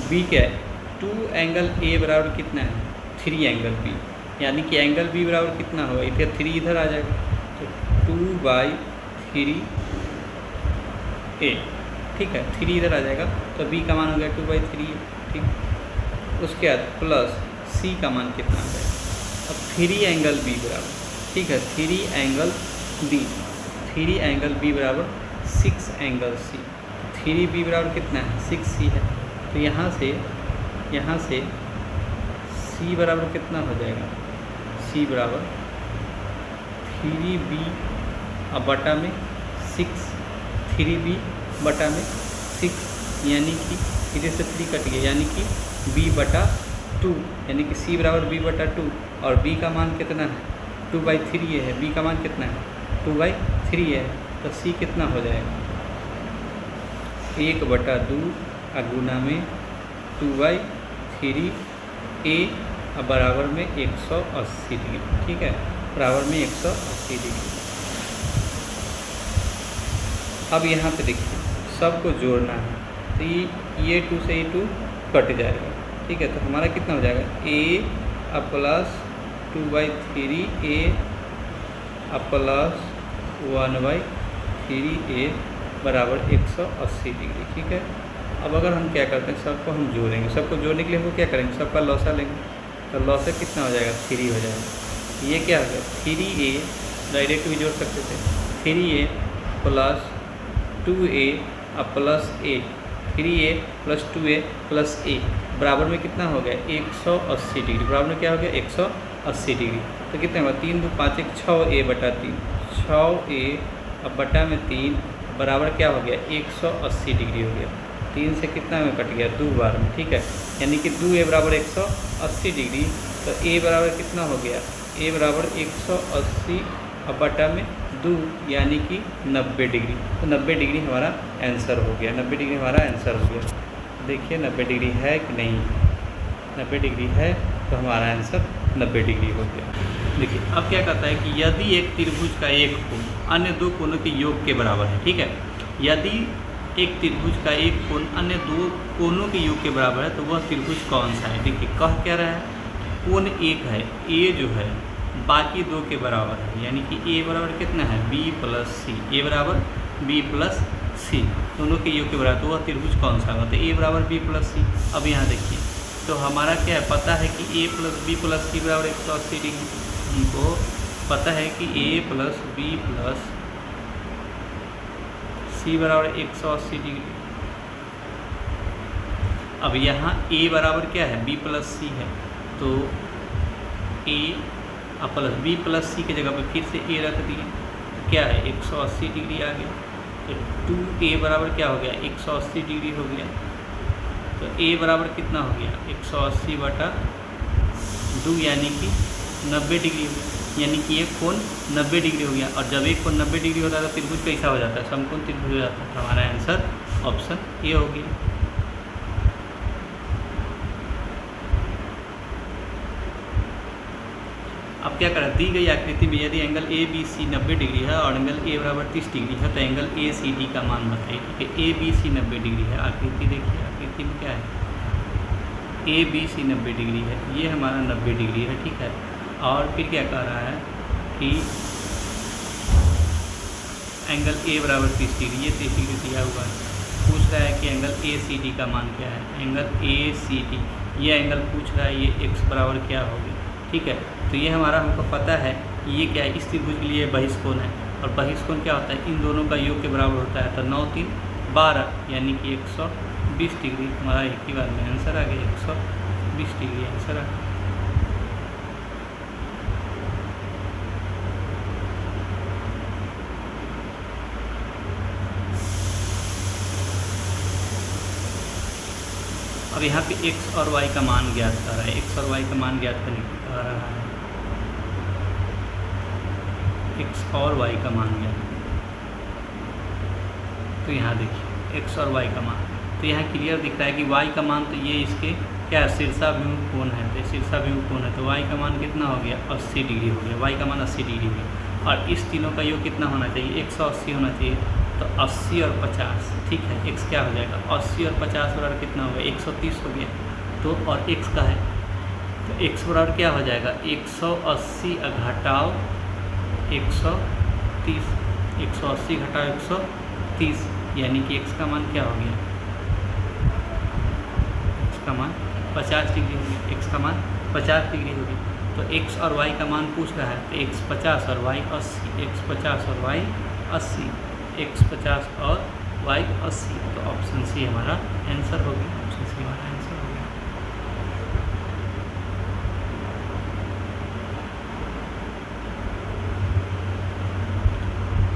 S1: b क्या है, 2 एंगल ए बराबर कितना है 3 एंगल बी, यानी कि एंगल बी बराबर कितना होगा, इधर 3 इधर आ जाएगा तो 2/3 ए, ठीक है 3 इधर आ जाएगा तो बी का मान हो गया 2/3 ए, ठीक। उसके बाद प्लस सी का मान कितना आ जाएगा, अब 3 एंगल बी बराबर, ठीक है 3 एंगल बी, 3 एंगल बी बराबर 6 एंगल सी, 3 बी बराबर कितना है 6 सी है, तो यहाँ से सी बराबर कितना हो जाएगा, सी बराबर 3b अब बटा में 6, 3b बटा में 6, यानी कि इधर से 3 कट गया, यानी कि b/2, यानी कि c बराबर b/2 और b का मान कितना है 2/3 है, b का मान कितना है 2/3 है, तो c कितना हो जाएगा 1/2 गुना में 2/3 a अब बराबर में 180 डिग्री, ठीक है बराबर में 180 डिग्री। अब यहाँ पे देखिए सबको जोड़ना है, तो ये 2 से ये 2 कट जाएगा, ठीक है तो हमारा कितना हो जाएगा a अब प्लस 2/3 a अब प्लस 1/3 a बराबर 180 डिग्री, ठीक है। अब अगर हम क्या करते हैं सबको हम जोड़ेंगे, सबको जोड़ने के लिए हम क्या करेंगे सबका लॉसा लेंगे, तो लॉसा कितना हो जाएगा 3 हो जाएगा, ये क्या हो गया 3a डायरेक्ट भी जोड़ सकते थे, 3a प्लस 2a अब plus a, 3a plus 2a plus a बराबर में कितना हो गया 180 डिग्री, बराबर में क्या हो गया 180 डिग्री, तो कितना होगा 3 2 5 1 6a/3, 6a अब बटा में 3 बराबर क्या हो गया 180 डिग्री हो गया, 3 से कितना में कट गया 2 बार में, ठीक है यानी कि 2a बराबर 180 डिग्री, तो a बराबर कितना हो गया a बराबर 180 अब बटा में 2 यानी कि 90 डिग्री, तो 90 डिग्री हमारा आंसर हो गया, 90 डिग्री हमारा आंसर हो गया। देखिए 90 डिग्री है कि नहीं, 90 डिग्री है तो हमारा आंसर 90 डिग्री हो गया। देखिए अब क्या कहता है कि यदि एक त्रिभुज का एक कोण अन्य दो कोणों के योग के बराबर है, ठीक है यदि एक त्रिभुज का एक कोण अन्य दो कोणों के योग के बराबर है तो वह त्रिभुज कौन सा है। देखिए कह क्या रहा है कोण एक है, ए जो है बाकी दो के बराबर है, यानी कि ए बराबर कितना है b + c, ए बराबर b + c दोनों के योग के बराबर, तो वह त्रिभुज कौन सा होगा, तो a बराबर b + c। अब यहाँ देखिए तो हमारा क्या है पता है कि a + b + c बराबर 180 डिग्री, हमको पता है कि a + b + c बराबर 180 डिग्री। अब यहाँ a बराबर क्या है b + c है, तो a प्लस b + c की जगह पे फिर से a रख दिए, तो क्या है 180 डिग्री आ गया, तो 2a बराबर क्या हो गया 180 डिग्री हो गया, तो a बराबर कितना हो गया 180/2 यानी कि 90 डिग्री हो गया, यानी कि एक कोण 90 डिग्री हो गया। और जब एक कोण 90 डिग्री होता है तो त्रिभुज कैसा हो जाता है समकोण त्रिभुज हो जाता है, तो हमारा आंसर ऑप्शन ए हो गया। अब क्या करें दी गई आकृति में यदि angle A B C 90 degree है और एंगल ए बराबर 30 डिग्री है तो एंगल ए सी डी का मान बताइए, ठीक है ए बी सी 90 डिग्री है, आकृति देखिए आकृति में क्या है ए बी सी 90 डिग्री है, ये हमारा 90 डिग्री है, ठीक है। और फिर क्या कह रहा है कि एंगल ए बराबर 30 डिग्री, ये 30 डिग्री दिया हुआ है, पूछ रहा है कि एंगल ए सी डी का मान क्या है, एंगल ए सी डी ये एंगल पूछ रहा है, ये एक्स बराबर क्या होगी, ठीक है। तो ये हमारा हमको पता है कि ये क्या है इस त्रिभुज के लिए बहिष्कोण है, और बहिष्कोण क्या होता है इन दोनों का योग के बराबर होता है, तो 9 3 12 यानी कि 120 डिग्री हमारा एक ही बार में आंसर आ गया, 120 डिग्री आंसर आ गया। अब यहाँ पे x और y का मान ज्ञात कर रहा है, x और y का मान ज्ञात करने को कह रहा है, x और y का मान ज्ञात। तो यहाँ देखिए x और y का मान, तो यहाँ क्लियर दिख रहा है कि y का मान तो ये इसके क्या शीर्षाभिमुख कोण है, तो शीर्षाभिमुख कोण है तो y का मान कितना हो गया 80 डिग्री हो गया, y का मान 80 डिग्री हो गया। और इस तीनों का योग कितना होना चाहिए 180 होना चाहिए, तो 80 और 50, ठीक है x क्या हो जाएगा 80 और 50 बराबर कितना होगा 130 हो गया, तो और x का है तो x बराबर क्या हो जाएगा 180 घटाओ 130, 180 घटाओ 130, यानी कि x का मान क्या हो गया, x का मान 50 डिग्री हो गया, x का मान 50 डिग्री हो गई। तो x और y का मान पूछ रहा है तो x 50 और y 80, x 50 और y 80, x 50 और y 80, तो ऑप्शन सी हमारा आंसर हो गया, ऑप्शन सी हमारा आंसर हो गया।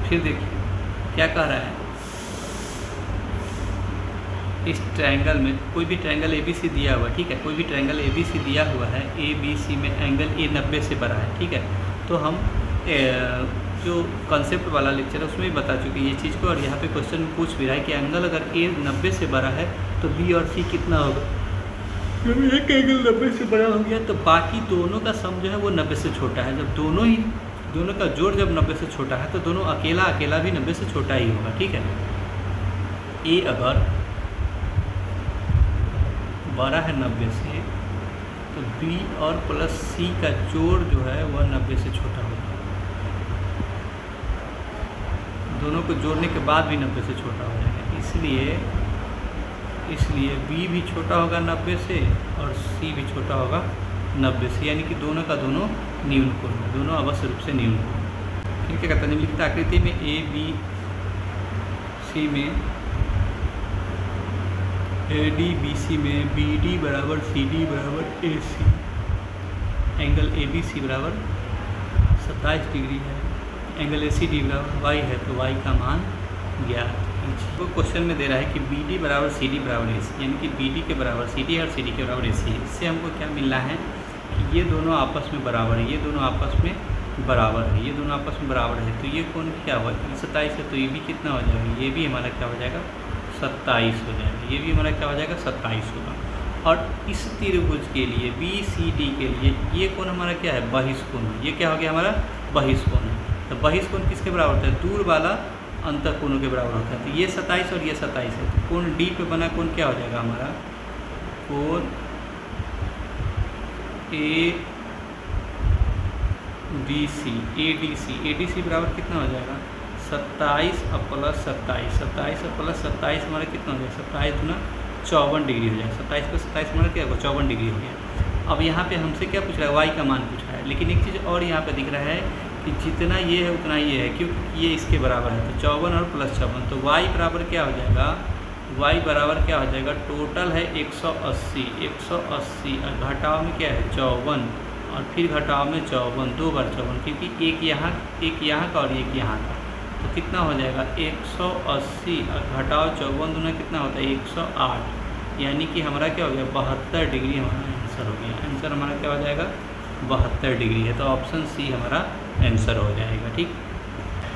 S1: फिर देखिए क्या कह रहा है, इस ट्रायंगल में कोई भी ट्रायंगल ABC दिया हुआ है, ठीक है, कोई भी ट्रायंगल ABC दिया हुआ है, ABC में एंगल A 90 से बड़ा है, ठीक है। तो हम जो कॉन्सेप्ट वाला लेक्चर है उसमें भी बता चुके हैं ये चीज़ को, और यहाँ पे क्वेश्चन में पूछ भी रहा है कि एंगल अगर A 90 से बड़ा है तो B और C कितना होगा। जब एक एंगल 90 से बड़ा हो गया तो बाकी दोनों का सम जो है वो 90 से छोटा है। जब दोनों का जोड़ जब 90 से छोटा है तो दोनों अकेला अकेला भी 90 से छोटा ही होगा, ठीक है। A अगर बड़ा है 90 से तो B और प्लस C का जोड़ जो है वह 90 से छोटा होगा, दोनों को जोड़ने के बाद भी 90 से छोटा हो जाएगा, इसलिए B भी छोटा होगा 90 से और C भी छोटा होगा 90 से, यानी कि दोनों का दोनों न्यून कोण है, दोनों अवश्य रूप से न्यून कोण। फिर क्या कहता है, निम्नलिखित आकृति में ABC में ADBC में BD बराबर CD बराबर AC, एंगल ABC बराबर 27 डिग्री है, एंगल ACD बराबर y है, तो y का मान ज्ञात कीजिए। वो क्वेश्चन में दे रहा है कि BD बराबर CD बराबर AC, यानी कि BD के बराबर CD और CD के बराबर AC है। इससे हमको क्या मिलना है कि ये दोनों आपस में बराबर है, ये दोनों आपस में बराबर है, ये दोनों आपस में बराबर है, तो ये कोण क्या हुआ 27 है, तो ये भी कितना हो जाएगा, ये भी हमारा क्या हो जाएगा 27 हो जाएगा, ये भी हमारा क्या हो जाएगा 27 होगा। और इस त्रिभुज के लिए BCD के लिए ये कोण हमारा क्या है बहिष्कोण है, ये क्या हो गया हमारा बहिष्कोण है। तो बहिष्कोण किसके बराबर होता है, दूर वाला अंतःकोणों के बराबर होता है। तो ये 27 और ये 27 है, तो कोण D पे बना कोण क्या हो जाएगा हमारा कोण ADC बराबर कितना हो जाएगा 27 और प्लस 27, 27 और प्लस 27 हमारा कितना हो जाएगा 27 गुना 54 डिग्री हो जाएगा, 27 प्लस 27 हमारा क्या होगा 54 डिग्री हो गया। अब यहाँ पे हमसे क्या पूछ रहा है y का मान पूछ रहा है, लेकिन एक चीज़ और यहाँ पे दिख रहा है कि जितना ये है उतना ये है, क्योंकि ये इसके बराबर है, तो 54 और प्लस 54, तो y बराबर क्या हो जाएगा, y बराबर क्या हो जाएगा, टोटल है 180 और घटाव में क्या है 54 और फिर घटाव में 54, 2 बार 54, क्योंकि एक यहाँ का और एक यहाँ का, तो कितना हो जाएगा 180 और घटाव 54 दूना कितना होता है 108, यानी कि हमारा क्या हो गया 72 डिग्री हमारा आंसर हो गया। आंसर हमारा क्या हो जाएगा 72 डिग्री है, तो ऑप्शन सी हमारा आंसर हो जाएगा। ठीक,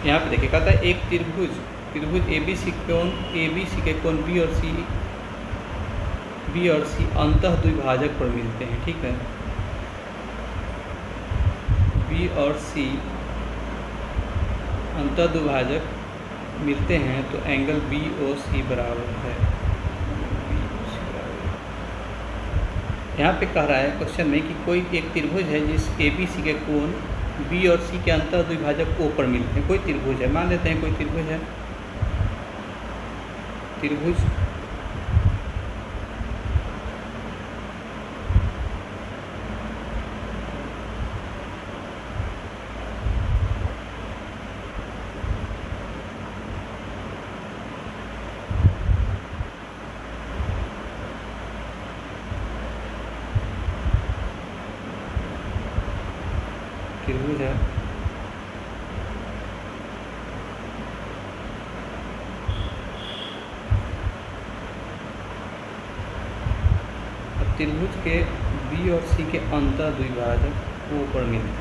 S1: यहाँ पे देखिए कहता है एक त्रिभुज ABC के कोण B और C अंतः द्विभाजक पर मिलते हैं। ठीक है, B और C अंतः द्विभाजक मिलते हैं तो एंगल BOC बराबर है। यहाँ पे कह रहा है क्वेश्चन में कि कोई एक त्रिभुज है जिस ABC के कोण B और C के अंतः द्विभाजक O पर मिलते हैं। कोई त्रिभुज है, मान लेते हैं कोई त्रिभुज है, त्रिभुज है त्रिभुज के B और C के अंतः द्विभाजक O पर मिलते हैं।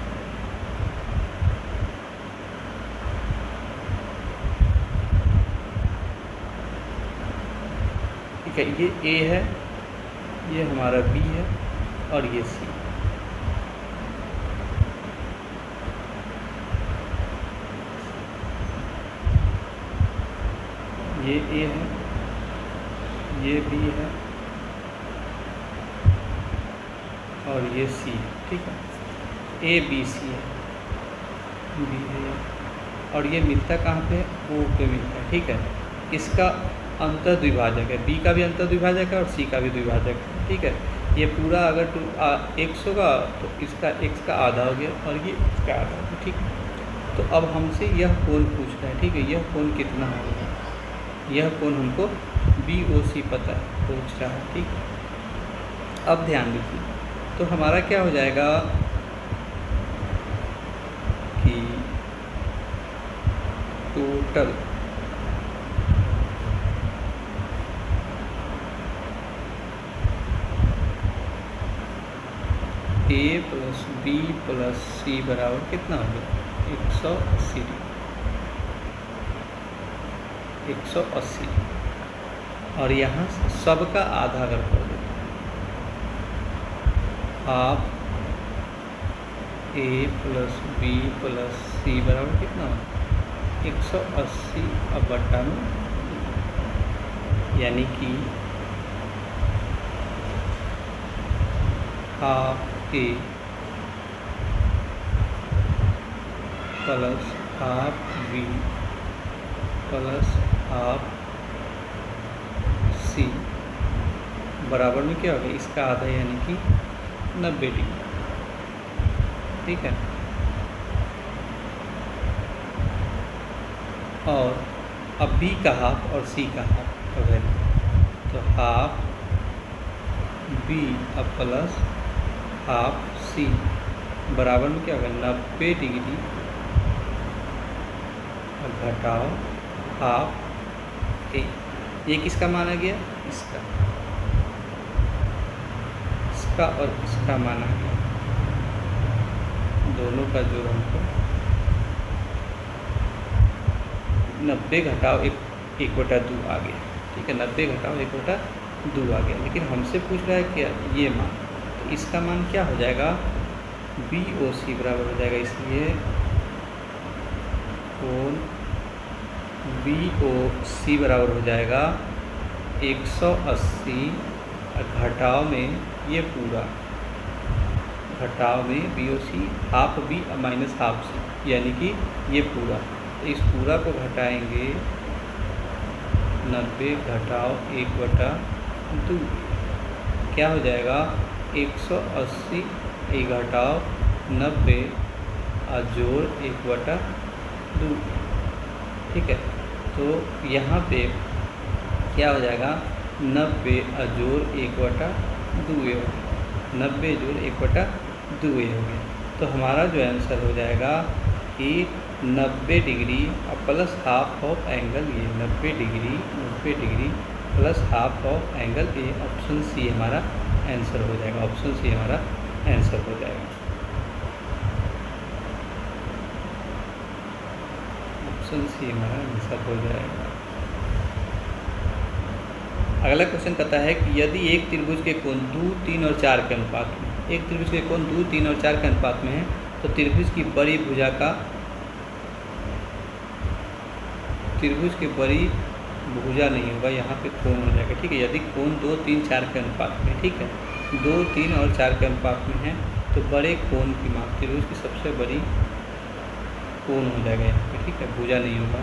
S1: ठीक है, ये A है, ये हमारा B है और ये C। ये A है, ये B है और ये सी है, ठीक है, ए बी सी है, बी है, और ये मिलता कहाँ पे, ओ पे मिलता है, ठीक है। इसका अंतर द्विभाजक है, बी का भी अंतर द्विभाजक है और सी का भी द्विभाजक है, ठीक है। ये पूरा अगर एक्स होगा तो इसका एक्स का आधा हो गया और ये इसका आधा हो गया, ठीक है। तो अब हमसे यह कोण पूछ रहा है, ठीक है, यह कोण कितना होगा, यह कोण हमको बी ओ सी पता है, पूछ रहा है, ठीक है। अब ध्यान दीजिए, तो हमारा क्या हो जाएगा कि total A plus B plus C बराबर कितना हो गया, 180 डिग्री, 180। और यहाँ सबका आधा अगर कर दें, half A plus B plus C बराबर कितना हो, 180 अब बट्टा में, यानी कि half A plus half B plus half C बराबर में क्या होगा, इसका आधा यानी कि 90 डिग्री, ठीक है। और अब बी का हाफ और सी का हाफ अगर, तो हाफ बी अब प्लस हाफ सी बराबर में क्या होगा, 90 डिग्री और घटाओ हाफ ए। ये किसका माना गया, इसका और इसका माना गया, दोनों का जोड़ हमको 90 घटाओ 1/2 आ गया, ठीक है, 90 घटाओ 1/2 आ गया। लेकिन हमसे पूछ रहा है क्या, ये मान, तो इसका मान क्या हो जाएगा, बी ओ सी बराबर हो जाएगा, इसलिए कोण बी ओ सी बराबर हो जाएगा 180 घटाव में ये पूरा, घटाव में B O C half B minus half C, यानी कि ये पूरा, तो इस पूरा को घटाएंगे 90 घटाव 1/2, क्या हो जाएगा 180 घटाव 90 और जोड़ 1/2, ठीक है। तो यहाँ पे क्या हो जाएगा, 90 और जोड़ 1/2 हो गया, 90 जोड़ 1/2 हो गया। तो हमारा जो आंसर हो जाएगा कि 90 डिग्री और plus half of angle A, 90 degree plus half of angle A, option C हमारा आंसर हो जाएगा, ऑप्शन सी हमारा आंसर हो जाएगा, ऑप्शन सी हमारा आंसर हो जाएगा। अगला क्वेश्चन कहता है कि यदि एक त्रिभुज के कोण 2, 3 और 4 के अनुपात में, एक त्रिभुज के कोण 2, 3 और 4 के अनुपात में है, तो त्रिभुज की बड़ी भुजा का, त्रिभुज की बड़ी भुजा नहीं होगा, यहाँ पे कोण हो जाएगा, ठीक है। यदि कोण 2, 3, 4 के अनुपात में, ठीक है, 2, 3 और 4 के अनुपात में है, तो बड़े कोण की माप, त्रिभुज की सबसे बड़ी कोण हो जाएगा यहाँ पे, ठीक है, भुजा नहीं होगा।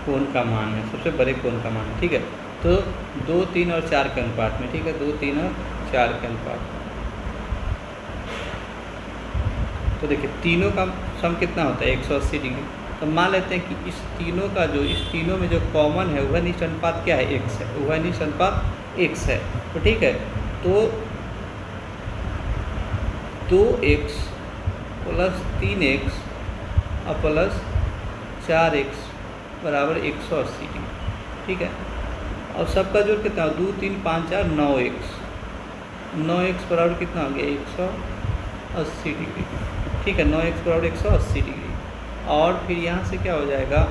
S1: कोण का मान है, सबसे बड़े कोण का मान, ठीक है। तो 2, 3 और 4 के अनुपात में, ठीक है, 2, 3 और 4 के अनुपात में, तो देखिए तीनों का सम कितना होता है, 180 डिग्री। तो मान लेते हैं कि इस तीनों का जो, इस तीनों में जो कॉमन है उभयनिष्ठ अनुपात क्या है, x है, उभयनिष्ठ अनुपात x है, तो ठीक है। तो 2x प्लस 3x और प्लस 4x बराबर 180 डिग्री, ठीक है। और सबका जोड़ कितना, 2, 3, 5, 4, 9x, 9x बराबर कितना हो गया, 180 डिग्री, ठीक है, 9x बराबर 180 डिग्री। और फिर यहाँ से क्या हो जाएगा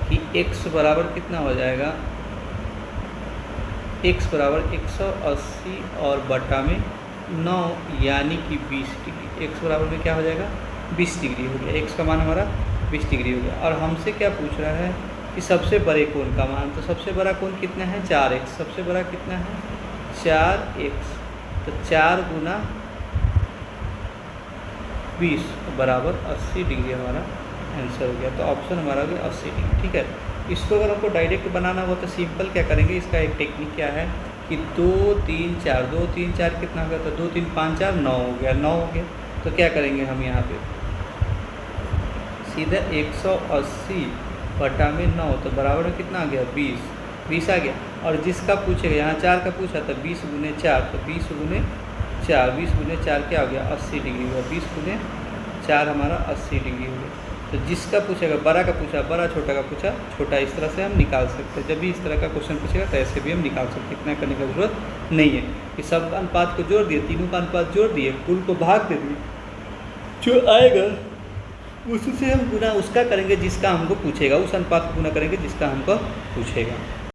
S1: कि x बराबर कितना हो जाएगा, x बराबर 180 और बटा में 9 यानी कि 20 डिग्री। x बराबर में क्या हो जाएगा 20 डिग्री हो गया। x का मान हमारा 20 डिग्री हो गया। और हमसे क्या पूछ रहा है कि सबसे बड़े कोण का मान। तो सबसे बड़ा कोण कितना है 4x। सबसे बड़ा कितना है 4x। तो 4 गुना 20 बराबर 80 डिग्री हमारा आंसर हो गया। तो ऑप्शन हमारा हो गया 80 डिग्री। ठीक है, इसको अगर आपको डायरेक्ट बनाना हो तो सिंपल क्या करेंगे, इसका एक टेक्निक क्या है कि 2 3 4 2 3 4 कितना हो गया, तो 2 3 5 4 9 हो गया। 9 हो गया तो क्या करेंगे हम यहाँ पे सीधा 180 बटा में 9 तो बराबर में कितना आ गया 20 आ गया। और जिसका पूछेगा यहाँ 4 का पूछा तो 20 गुने 4 तो 20 गुने 4 क्या हो गया 80 डिग्री हुआ। 20 गुने 4 हमारा 80 डिग्री हो गया। तो जिसका पूछेगा बड़ा का पूछा बड़ा, छोटा का पूछा छोटा, इस तरह से हम निकाल सकते हैं। जब भी इस तरह का क्वेश्चन पूछेगा तो ऐसे भी हम निकाल सकते हैं। इतना करने की जरूरत नहीं है कि सब का अनुपात को जोड़ दिए, तीनों का अनुपात जोड़ दिए, कुल को भाग दे दिए, जो आएगा उससे हम गुना उसका करेंगे जिसका हमको पूछेगा, उस अनुपात को गुना करेंगे जिसका हमको पूछेगा।